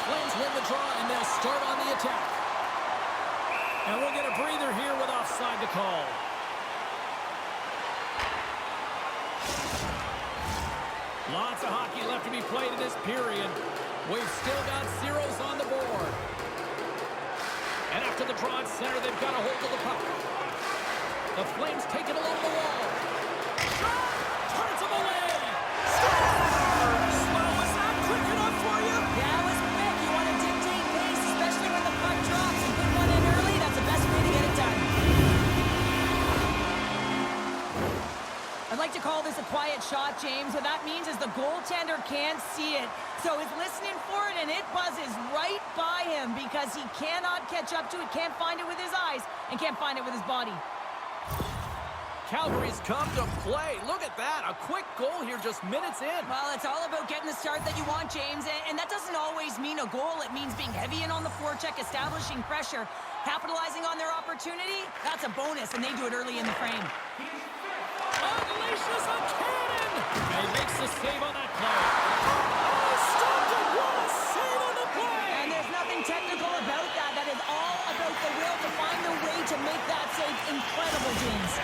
Flames win the draw, and they'll start on the attack. And we'll get a breather here with offside to call. Lots of hockey left to be played in this period. We've still got zeros on the board. And after the draw at center, they've got a hold of the puck. The Flames take it along the wall. Shot! Turns him away! Scores! Well, was that quick enough for you? Yeah, it was quick. You want to dictate pace, especially when the puck drops. And put one in early, that's the best way to get it done. I'd like to call this a quiet shot, James. What that means is the goaltender can't see it. So he's listening for it, and it buzzes right by him because he cannot catch up to it, can't find it with his eyes, and can't find it with his body. Calgary's come to play. Look at that. A quick goal here just minutes in. Well, it's all about getting the start that you want, James. And that doesn't always mean a goal. It means being heavy in on the forecheck, establishing pressure, capitalizing on their opportunity. That's a bonus, and they do it early in the frame. Unleashes a cannon! And he makes the save on that play. Oh, stopped it! What a save on the play! And there's nothing technical about that. That is all about the will to find a way to make that save incredible, James.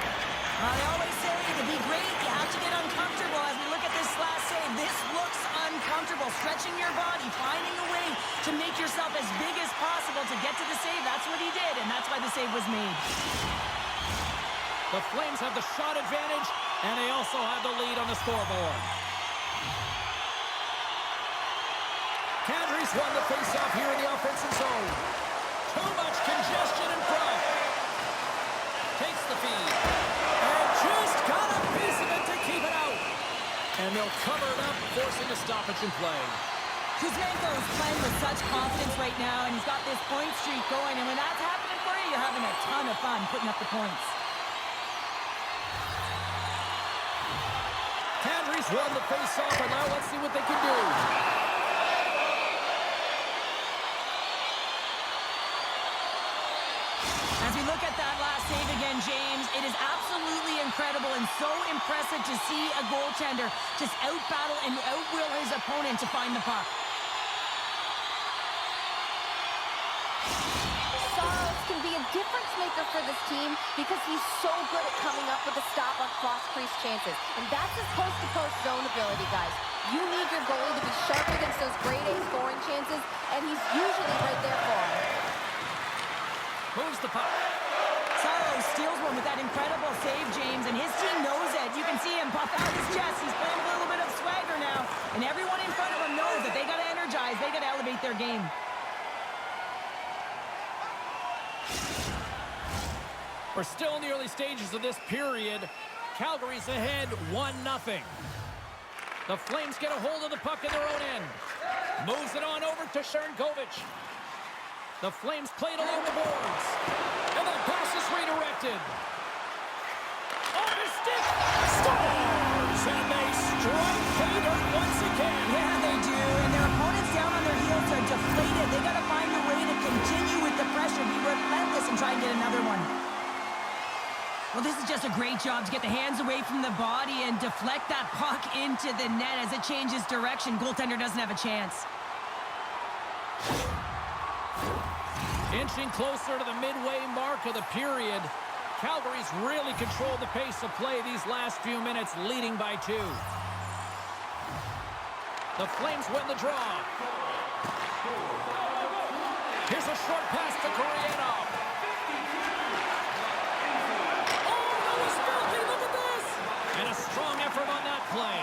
They always say to be great, you have to get uncomfortable. As we look at this last save, this looks uncomfortable. Stretching your body, finding a way to make yourself as big as possible to get to the save. That's what he did, and that's why the save was made. The Flames have the shot advantage, and they also have the lead on the scoreboard. Calgary's won the faceoff here in the offensive zone. Too much congestion in front. Takes the feed. And just got a piece of it to keep it out. And they'll cover it up, forcing a stoppage in play. Kuzmenko is playing with such confidence right now, and he's got this point streak going. And when that's happening for you, you're having a ton of fun putting up the points. Calgary's won the face-off, and now let's see what they can do. As we look at that last save again, James, it is absolutely incredible and so impressive to see a goaltender just out-battle and out-will his opponent to find the puck. Can be a difference maker for this team because he's so good at coming up with a stop on cross-crease chances. And that's his post-to-post zone ability, guys. You need your goalie to be sharp against those grade A scoring chances, and he's usually right there for him. Moves the puck. Sorrow steals one with that incredible save, James, and his team knows it. You can see him puff out his chest. He's playing a little bit of swagger now, and everyone in front of him knows that they got to energize, they got to elevate their game. We're still in the early stages of this period. Calgary's ahead 1-0. The Flames get a hold of the puck in their own end. Moves it on over to Sharangovich. The Flames played along the boards. And that pass is redirected. Off his stick. Scores! And they strike pay dirt once again. Yeah, they do. And their opponents down on their heels are deflated. They got to find a way to continue with the pressure, be relentless, and try and get another one. Well, this is just a great job to get the hands away from the body and deflect that puck into the net as it changes direction. Goaltender doesn't have a chance. Inching closer to the midway mark of the period. Calgary's really controlled the pace of play these last few minutes, leading by 2. The Flames win the draw. Here's a short pass to Gurianov. And a strong effort on that play.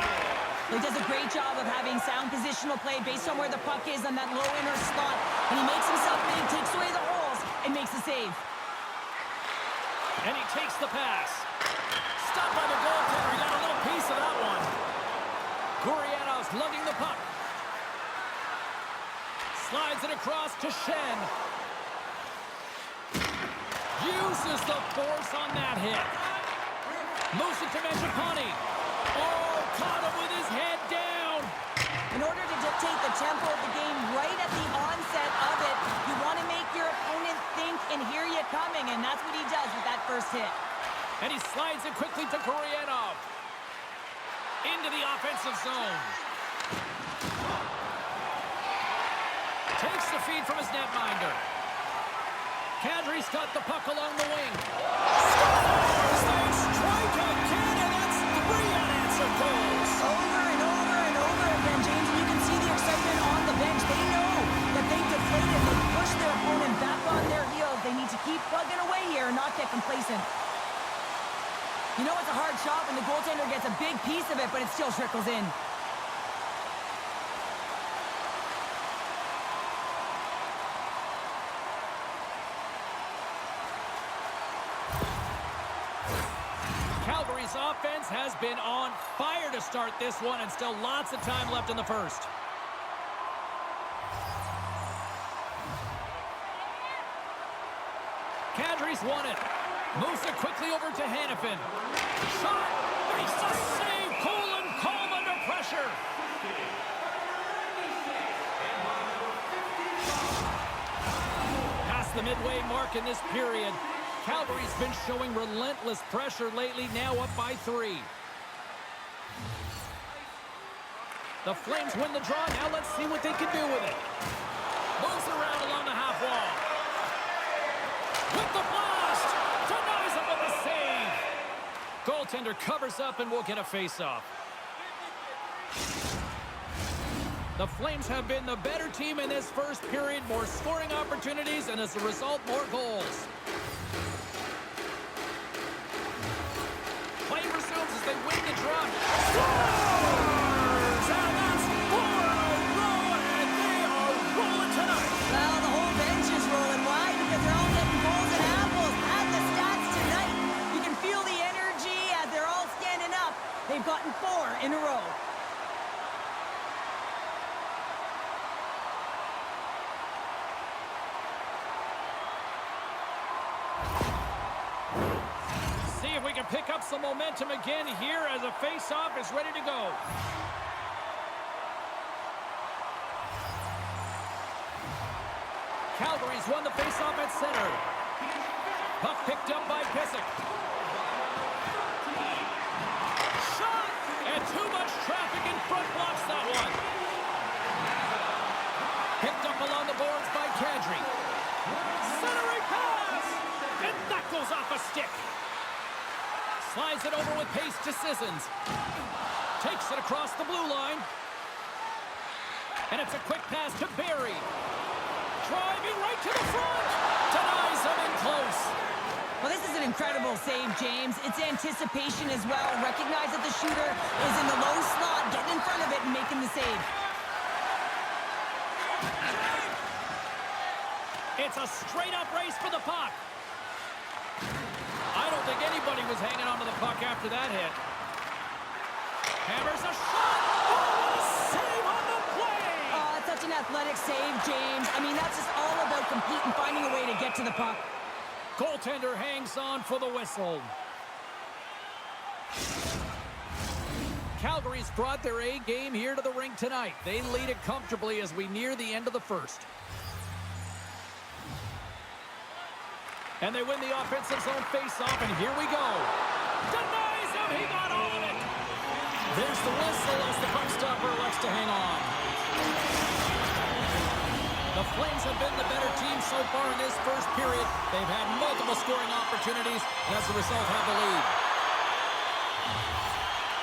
He does a great job of having sound positional play based on where the puck is on that low inner slot. And he makes himself big, takes away the holes, and makes the save. And he takes the pass. Stopped by the goaltender. He got a little piece of that one. Gurianov's lugging the puck. Slides it across to Shen. Uses the force on that hit. Moves it to Mangiapane. Oh, caught him with his head down. In order to dictate the tempo of the game right at the onset of it, you want to make your opponent think and hear you coming, and that's what he does with that first hit. And he slides it quickly to Gurianov. Into the offensive zone. Takes the feed from his netminder. Kadri's got the puck along the wing. Scores! They strike again, and that's 3 unanswered goals. Over and over and over again, James, and you can see the excitement on the bench. They know that they've deflated. They push their opponent back on their heels. They need to keep plugging away here and not get complacent. You know it's a hard shot when the goaltender gets a big piece of it, but it still trickles in. Calgary's offense has been on fire to start this one, and still lots of time left in the first. Kadri's won it. Moves it quickly over to Hannafin. Shot! Makes the save! Cool and calm under pressure. Past the midway mark in this period. Calgary's been showing relentless pressure lately, now up by 3. The Flames win the draw. Now let's see what they can do with it. Moves around along the half wall. With the blast! Denies it with the save! Goaltender covers up and will get a face-off. The Flames have been the better team in this first period. More scoring opportunities, and as a result, more goals. Play resumes as they win the draw. Scores! And that's 4 in a row, and they are rolling tonight. Well, the whole bench is rolling. Why? Because they're all getting goals and apples. At the stats tonight, you can feel the energy as they're all standing up. They've gotten 4 in a row. See if we can pick up some momentum again here as a face-off is ready to go. Calgary's won the face-off at center. Puck picked up by Pissick. Shot! And too much traffic in front blocks that one. Picked up along the boards by Kadri. Centering pass! And that goes off a stick. Slides it over with pace to Sissons. Takes it across the blue line. And it's a quick pass to Barry. Driving right to the front. Denies him in close. Well, this is an incredible save, James. It's anticipation as well. Recognize that the shooter is in the low slot, getting in front of it and making the save. It's a straight-up race for the puck. I don't think anybody was hanging onto the puck after that hit. Hammers a shot. Oh, a save on the play. Oh, it's such an athletic save, James. I mean, that's just all about competing, finding a way to get to the puck. Goaltender hangs on for the whistle. Calgary's brought their A game here to the rink tonight. They lead it comfortably as we near the end of the first. And they win the offensive zone face-off, and here we go. Denies him, he got all of it. There's the whistle as the puck stopper elects to hang on. The Flames have been the better team so far in this first period. They've had multiple scoring opportunities, and as a result have the lead.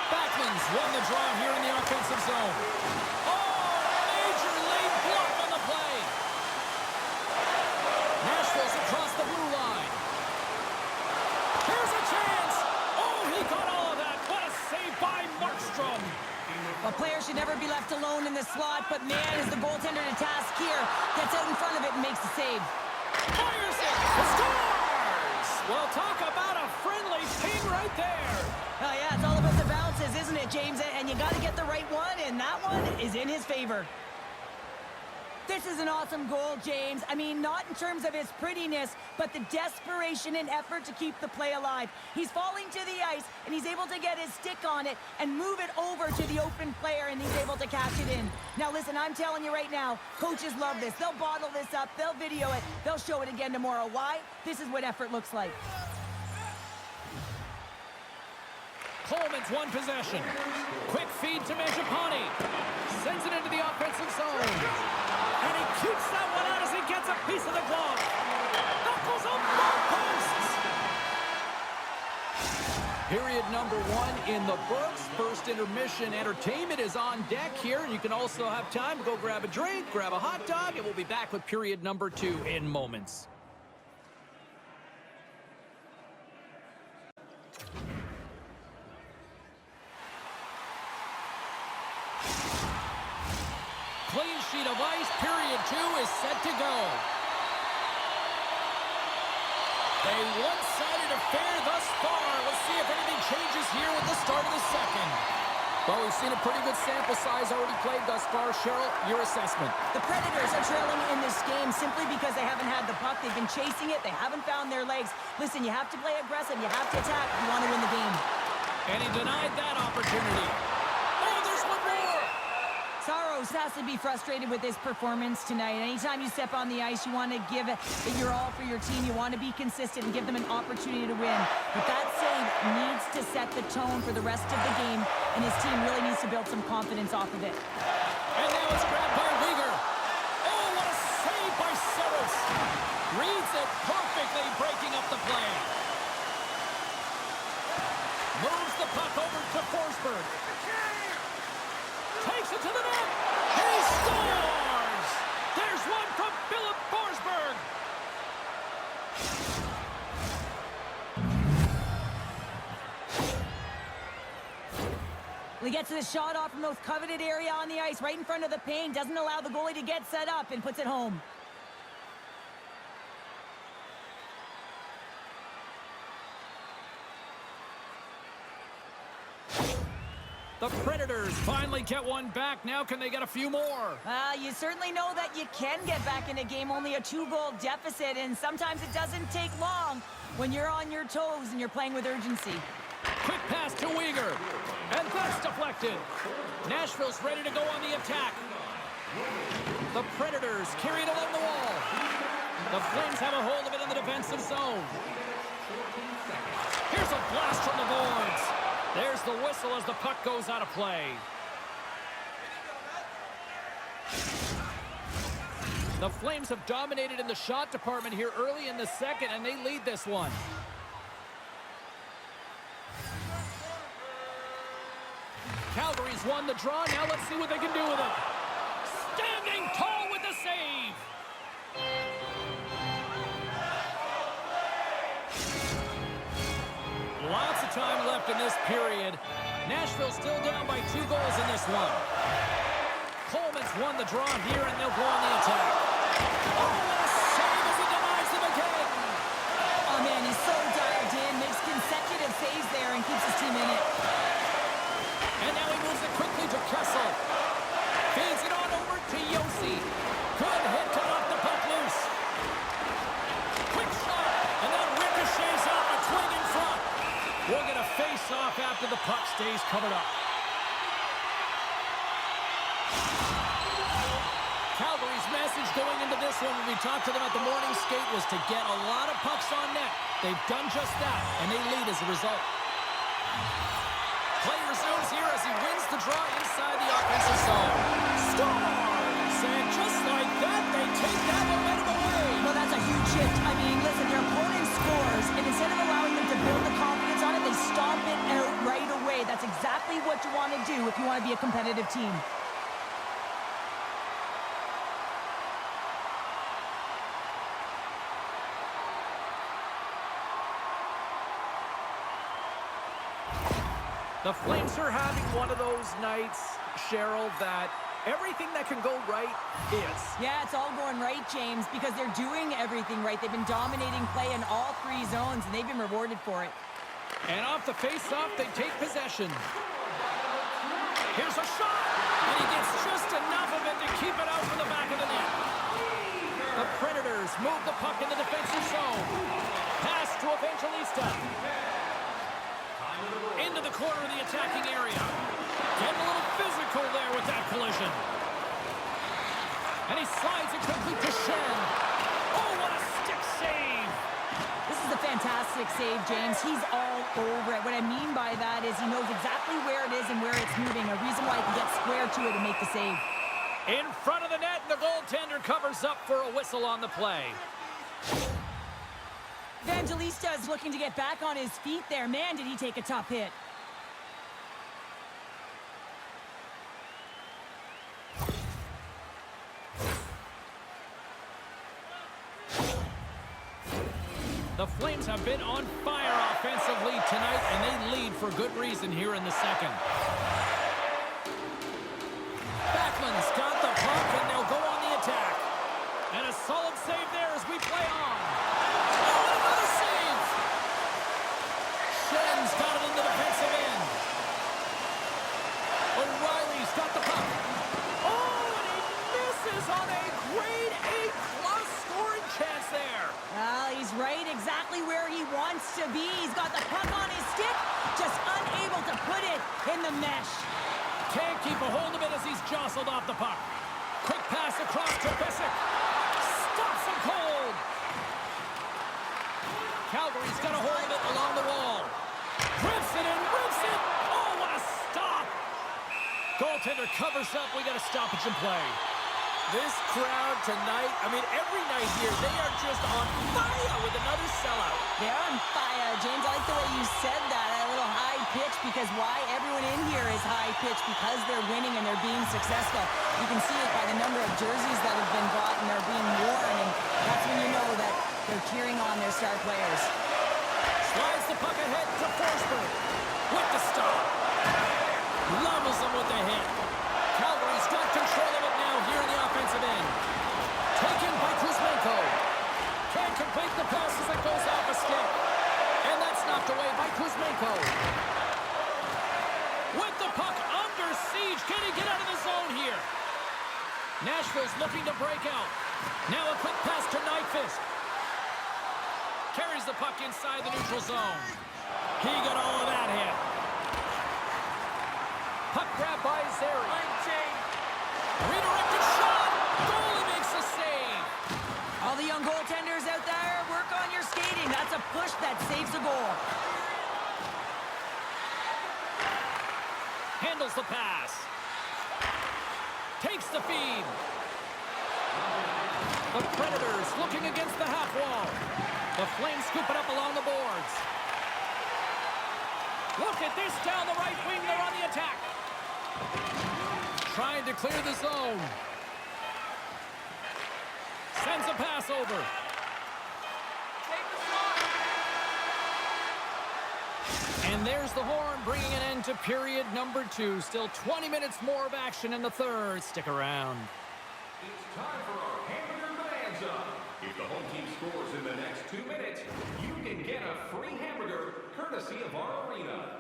Backman's won the draw here in the offensive zone. Oh, major lead block on the play. Nashville's across the blue line. Here's a chance. Oh, he got all of that. What a save by Markstrom. A player should never be left alone in the slot, but man, is the goaltender to task here. Gets out in front of it and makes the save. Fires it. Scores! Well, talk about a friendly team right there. Oh, yeah, it's all about the bounces, isn't it, James? And you got to get the right one, and that one is in his favor. This is an awesome goal, James. I mean, not in terms of his prettiness, but the desperation and effort to keep the play alive. He's falling to the ice, and he's able to get his stick on it and move it over to the open player, and he's able to catch it in. Now, listen, I'm telling you right now, coaches love this. They'll bottle this up. They'll video it. They'll show it again tomorrow. Why? This is what effort looks like. Coleman's won possession. Quick feed to Mangiapane. Sends it into the offensive zone. And he keeps that one out as he gets a piece of the glove. Knuckles on both posts. Period number 1 in the books. First intermission entertainment is on deck here. And you can also have time to go grab a drink, grab a hot dog, and we'll be back with period number 2 in moments. Clean sheet of ice. Period 2 is set to go. A one-sided affair thus far. Let's see if anything changes here with the start of the second. Well, we've seen a pretty good sample size already played thus far. Cheryl, your assessment. The Predators are trailing in this game simply because they haven't had the puck. They've been chasing it. They haven't found their legs. Listen, you have to play aggressive. You have to attack if you want to win the game. And he denied that opportunity. Oh, there's one more. Saros has to be frustrated with his performance tonight. Anytime you step on the ice, you want to give it your all for your team. You want to be consistent and give them an opportunity to win. But that save needs to set the tone for the rest of the game, and his team really needs to build some confidence off of it. And now it's grabbed by Weegar. Oh, what a save by Saros. Reads it perfectly, breaking up the play. Moves the puck over to Forsberg. Takes it to the net. He scores! There's one from Philip Forsberg. He gets the shot off from the most coveted area on the ice, right in front of the paint. Doesn't allow the goalie to get set up and puts it home. The Predators finally get one back. Now can they get a few more? You certainly know that you can get back in a game, only a 2-goal deficit, and sometimes it doesn't take long when you're on your toes and you're playing with urgency. Quick pass to Weegar, and that's deflected. Nashville's ready to go on the attack. The Predators carry it along the wall. The Flames have a hold of it in the defensive zone. Here's a blast from the boards. There's the whistle as the puck goes out of play. The Flames have dominated in the shot department here early in the second, and they lead this one. Calgary's won the draw. Now let's see what they can do with it. Standing tall with the save. Lots of time left in this period. Nashville still down by 2 goals in this one. Coleman's won the draw here, and they'll go on the attack. Oh, what a save as he denies them again. Oh, man, he's so dialed in. Makes consecutive saves there and keeps his team in it. And now he moves it quickly to Kessel. Feeds it on over to Yossi. Good hit to knock the puck loose. Quick shot, and that ricochets off a twig in front. We'll get a face-off after the puck stays covered up. Calgary's message going into this one when we talked to them at the morning skate was to get a lot of pucks on net. They've done just that, and they lead as a result. Play resumes here as he wins the draw inside the offensive zone. Scores! And just like that, they take that momentum away. Well, that's a huge shift. I mean, listen, their opponent scores, and instead of allowing them to build the confidence on it, they stomp it out right away. That's exactly what you want to do if you want to be a competitive team. The Flames are having one of those nights, Cheryl, that everything that can go right is. Yeah, it's all going right, James, because they're doing everything right. They've been dominating play in all 3 zones, and they've been rewarded for it. And off the face-off, they take possession. Here's a shot, and he gets just enough of it to keep it out from the back of the net. The Predators move the puck in the defensive zone. Pass to Evangelista. Into the corner of the attacking area. Getting a little physical there with that collision. And he slides it quickly to Shen. Oh, what a stick save. This is a fantastic save, James. He's all over it. What I mean by that is he knows exactly where it is and where it's moving. A reason why he can get square to it and make the save. In front of the net, and the goaltender covers up for a whistle on the play. Evangelista is looking to get back on his feet there. Man, did he take a tough hit. The Flames have been on fire offensively tonight, and they lead for good reason here in the second. Backman's got the puck, and they'll go on the attack. And a solid save there as we play on. Oh, and another save! Shen's got it in the defensive end. O'Reilly's got the puck. Oh, and he misses on a grade A-plus scoring chance there. Well, he's right exactly where he wants to be. He's got the puck on his stick, just unable to put it in the mesh. Can't keep a hold of it as he's jostled off the puck. Quick pass across to Bissick. Stops him cold. Calgary's got a hold of it along the wall. Rips it and rips it. Oh, what a stop. Goaltender covers up. We got a stoppage in play. This crowd tonight, I mean, every night here, they are just on fire with another sellout. They're on fire, James. I like the way you said that, a little high pitch, because why? Everyone in here is high pitch because they're winning and they're being successful. You can see it by the number of jerseys that have been bought and they're being worn, and that's when you know that they're cheering on their star players. Slides the puck ahead to Forsberg with the stop. Levels him with the hit. Calgary's got control of it now here in the offensive end. Taken by Kuzmenko. Can't complete the pass as it goes off a stick. And that's knocked away by Kuzmenko. With the puck under siege. Can he get out of the zone here? Nashville's looking to break out. Now a quick pass to Nyquist. Carries the puck inside the neutral zone. He got all of that hit. Puck grab by Zary. Redirected shot. Goalie makes a save. All the young goaltenders out there, work on your skating. That's a push that saves a goal. Handles the pass. Takes the feed. The Predators looking against the half wall. The Flames scoop it up along the boards. Look at this down the right wing. They're on the attack. Trying to clear the zone. Sends a pass over. And there's the horn, bringing an end to period number 2. Still 20 minutes more of action in the third. Stick around. It's time for our hamburger bonanza. If the home team scores in the next 2 minutes, you can get a free hamburger courtesy of our arena.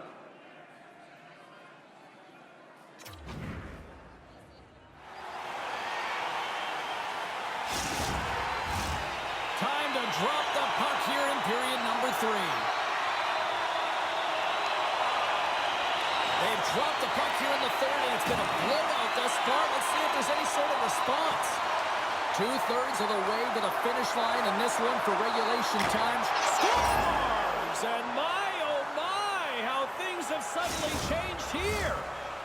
Time to drop the puck here in period number 3. They've dropped the puck here in the third, and it's been a blowout thus far. Let's see if there's any sort of response. 2/3 of the way to the finish line, and this one for regulation time. Scores! And my, oh my, how things have suddenly changed here.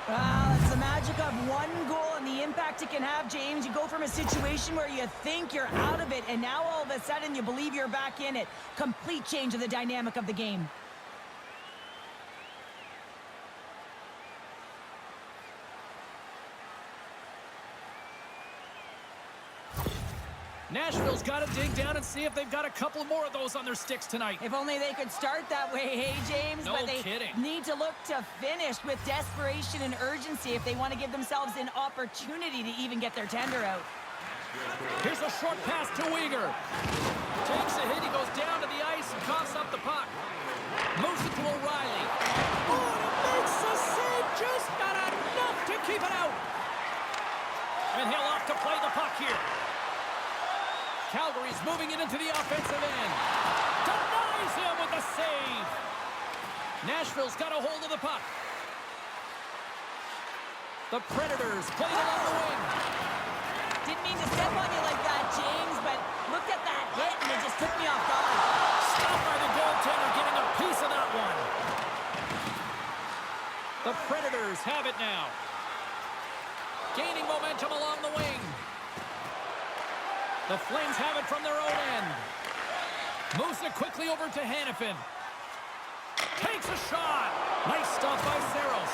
Well, it's the magic of one goal and the impact it can have, James. You go from a situation where you think you're out of it, and now all of a sudden you believe you're back in it. Complete change of the dynamic of the game. Nashville's got to dig down and see if they've got a couple more of those on their sticks tonight. If only they could start that way, hey, James? No but they kidding. need to look to finish with desperation and urgency if they want to give themselves an opportunity to even get their tender out. Here's a short pass to Weegar. Takes a hit, he goes down to the ice and coughs up the puck. Moves it to O'Reilly. Oh, and it makes the save, just not enough to keep it out. And he'll off to play the puck here. Calgary's moving it into the offensive end. Denies him with the save. Nashville's got a hold of the puck. The Predators played it on the wing. Didn't mean to step on you like that, James, but looked at that hit and it just took me off guard. Stopped by the goaltender, getting a piece of that one. The Predators have it now. Gaining momentum along the wing. The Flames have it from their own end. Moves it quickly over to Hannafin. Takes a shot. Nice stop by Saros.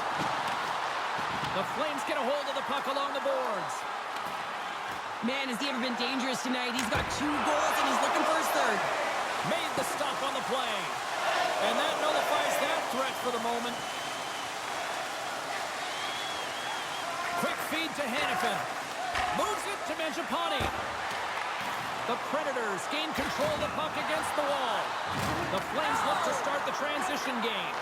The Flames get a hold of the puck along the boards. Man, has he ever been dangerous tonight? He's got 2 goals, and he's looking for his third. Made the stop on the play. And that nullifies that threat for the moment. Quick feed to Hannafin. Moves it to Mangiapane. The Predators gain control of the puck against the wall. The Flames look to start the transition game.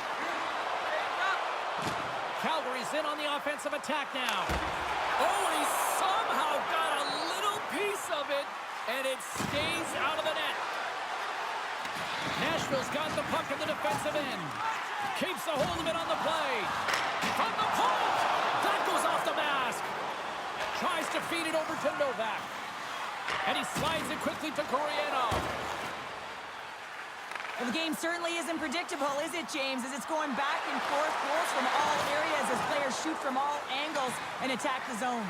Calgary's in on the offensive attack now. Oh, and he somehow got a little piece of it, and it stays out of the net. Nashville's got the puck in the defensive end. Keeps a hold of it on the play. From the point! That goes off the mask. Tries to feed it over to Novak. And he slides it quickly to Corriero. Well, the game certainly isn't predictable, is it, James? As it's going back and forth, goals from all areas as players shoot from all angles and attack the zone.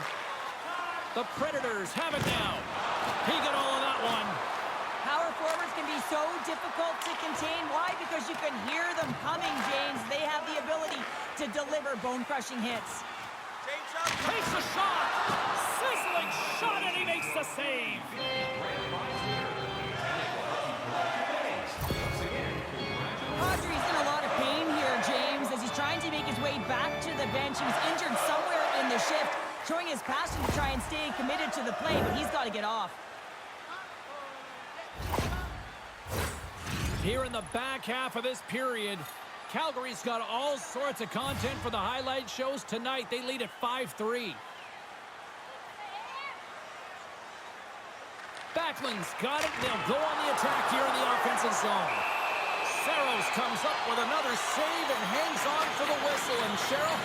The Predators have it now. He got all of that one. Power forwards can be so difficult to contain. Why? Because you can hear them coming, James. They have the ability to deliver bone-crushing hits. Takes a shot. Sizzling shot, and he makes the save. Kadri's in a lot of pain here, James, as he's trying to make his way back to the bench. He was injured somewhere in the shift, showing his passion to try and stay committed to the play, but he's got to get off. Here in the back half of this period, Calgary's got all sorts of content for the highlight shows tonight. They lead at 5-3. Backlund's got it. They'll go on the attack here in the offensive zone. Saros comes up with another save and hangs on for the whistle. And Cheryl,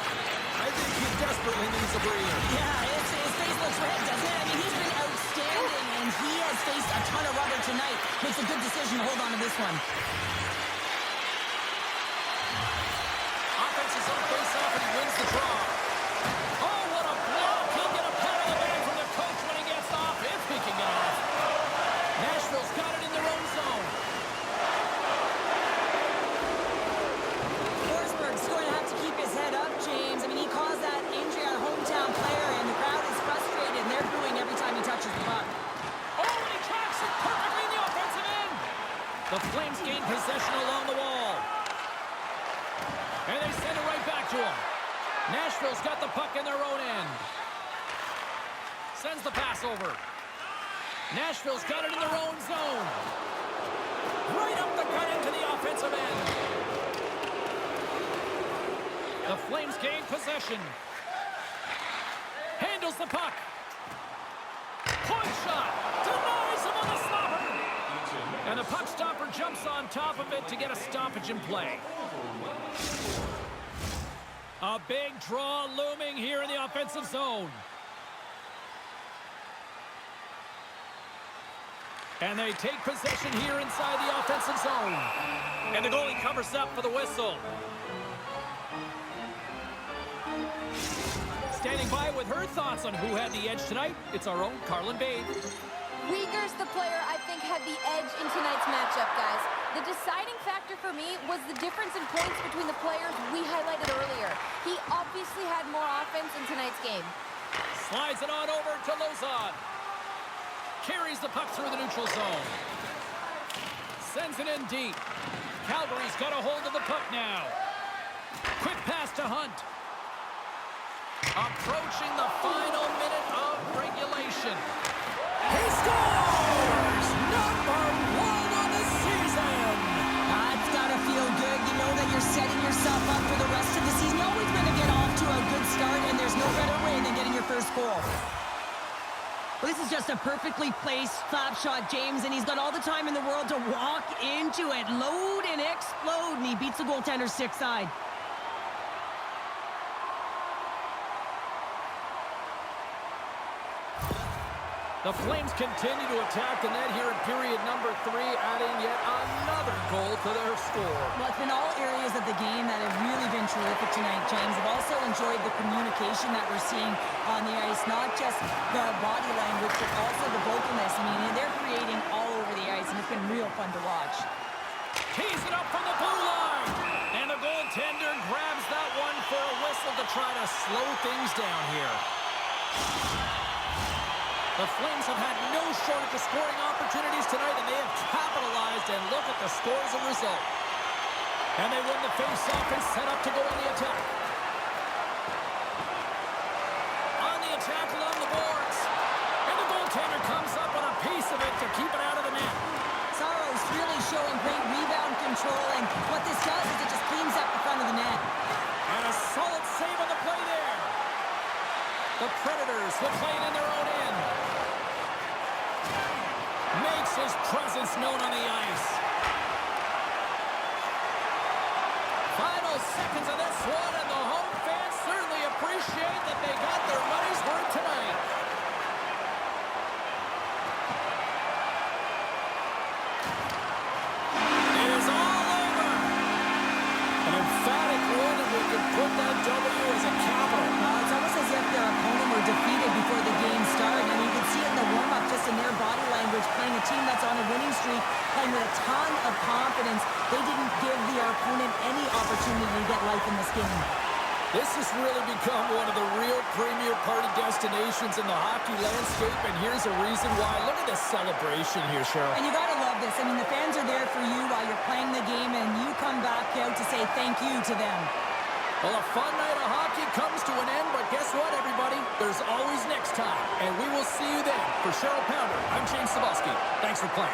I think he desperately needs a breather. Yeah, his face looks red, doesn't it? I mean, he's been outstanding, and he has faced a ton of rubber tonight. Makes a good decision to hold on to this one. Offense is on face-off, and he wins the draw. Oh, what a block! He'll get a pat on the back from the coach when he gets off, if he can get off. Nashville's got it in their own zone. Forsberg's going to have to keep his head up, James. I mean, he caused that injury on a hometown player, and the crowd is frustrated, and they're booing every time he touches the puck. Oh, and he tracks it perfectly in the offensive end. The Flames gain possession along the wall. And they send it right back to him. Nashville's got the puck in their own end. Sends the pass over. Nashville's got it in their own zone. Right up the gut into the offensive end. The Flames gain possession. Handles the puck. Point shot. Denies him on the stopper. And the puck stopper jumps on top of it to get a stoppage in play. A big draw looming here in the offensive zone. And they take possession here inside the offensive zone. And the goalie covers up for the whistle. Standing by with her thoughts on who had the edge tonight, it's our own Carlin Babe. Uyghur's the player I think had the edge in tonight's matchup, guys. The deciding factor for me was the difference in points between the players we highlighted earlier. He obviously had more offense in tonight's game. Slides it on over to Lozon. Carries the puck through the neutral zone. Sends it in deep. Calgary's got a hold of the puck now. Quick pass to Hunt. Approaching the final minute of regulation. He scores! Number 1 on the season! It's got to feel good. You know that you're setting yourself up for the rest of the season. You're always going to get off to a good start, and there's no better way than getting your first goal. Well, this is just a perfectly placed slap shot, James, and he's got all the time in the world to walk into it, load and explode, and he beats the goaltender's stick side. The Flames continue to attack the net here in period number 3, adding yet another goal to their score. Well, it's been all areas of the game that have really been terrific tonight, James. I've also enjoyed the communication that we're seeing on the ice, not just the body language, but also the vocalness. I mean, they're creating all over the ice, and it's been real fun to watch. Tees it up from the blue line. And the goaltender grabs that one for a whistle to try to slow things down here. The Flames have had no shortage of scoring opportunities tonight, and they have capitalized, and look at the score as a result. And they win the face-off and set up to go on the attack. On the attack along the boards. And the goaltender comes up with a piece of it to keep it out of the net. Saros really showing great rebound control, and what this does is it just cleans up the front of the net. And a solid save on the play there. The Predators will play it in their own end. Makes his presence known on the ice. Final seconds of this one, and the home fans certainly appreciate that they got their money's worth tonight. It is all over. An emphatic win, and we can put that W as a capital. It's almost as if their opponent were defeated before the game started. I mean, you can see it in the warm-up, just in their body language, playing a team that's on a winning streak, playing with a ton of confidence. They didn't give their opponent any opportunity to get life in this game. This has really become one of the real premier party destinations in the hockey landscape, and here's a reason why. Look at the celebration here, Cheryl. And you got to love this. I mean, the fans are there for you while you're playing the game, and you come back out to say thank you to them. Well, a fun night of hockey comes to an end, but guess what, everybody? There's always next time, and we will see you then. For Cheryl Pounder, I'm James Cebulski. Thanks for playing.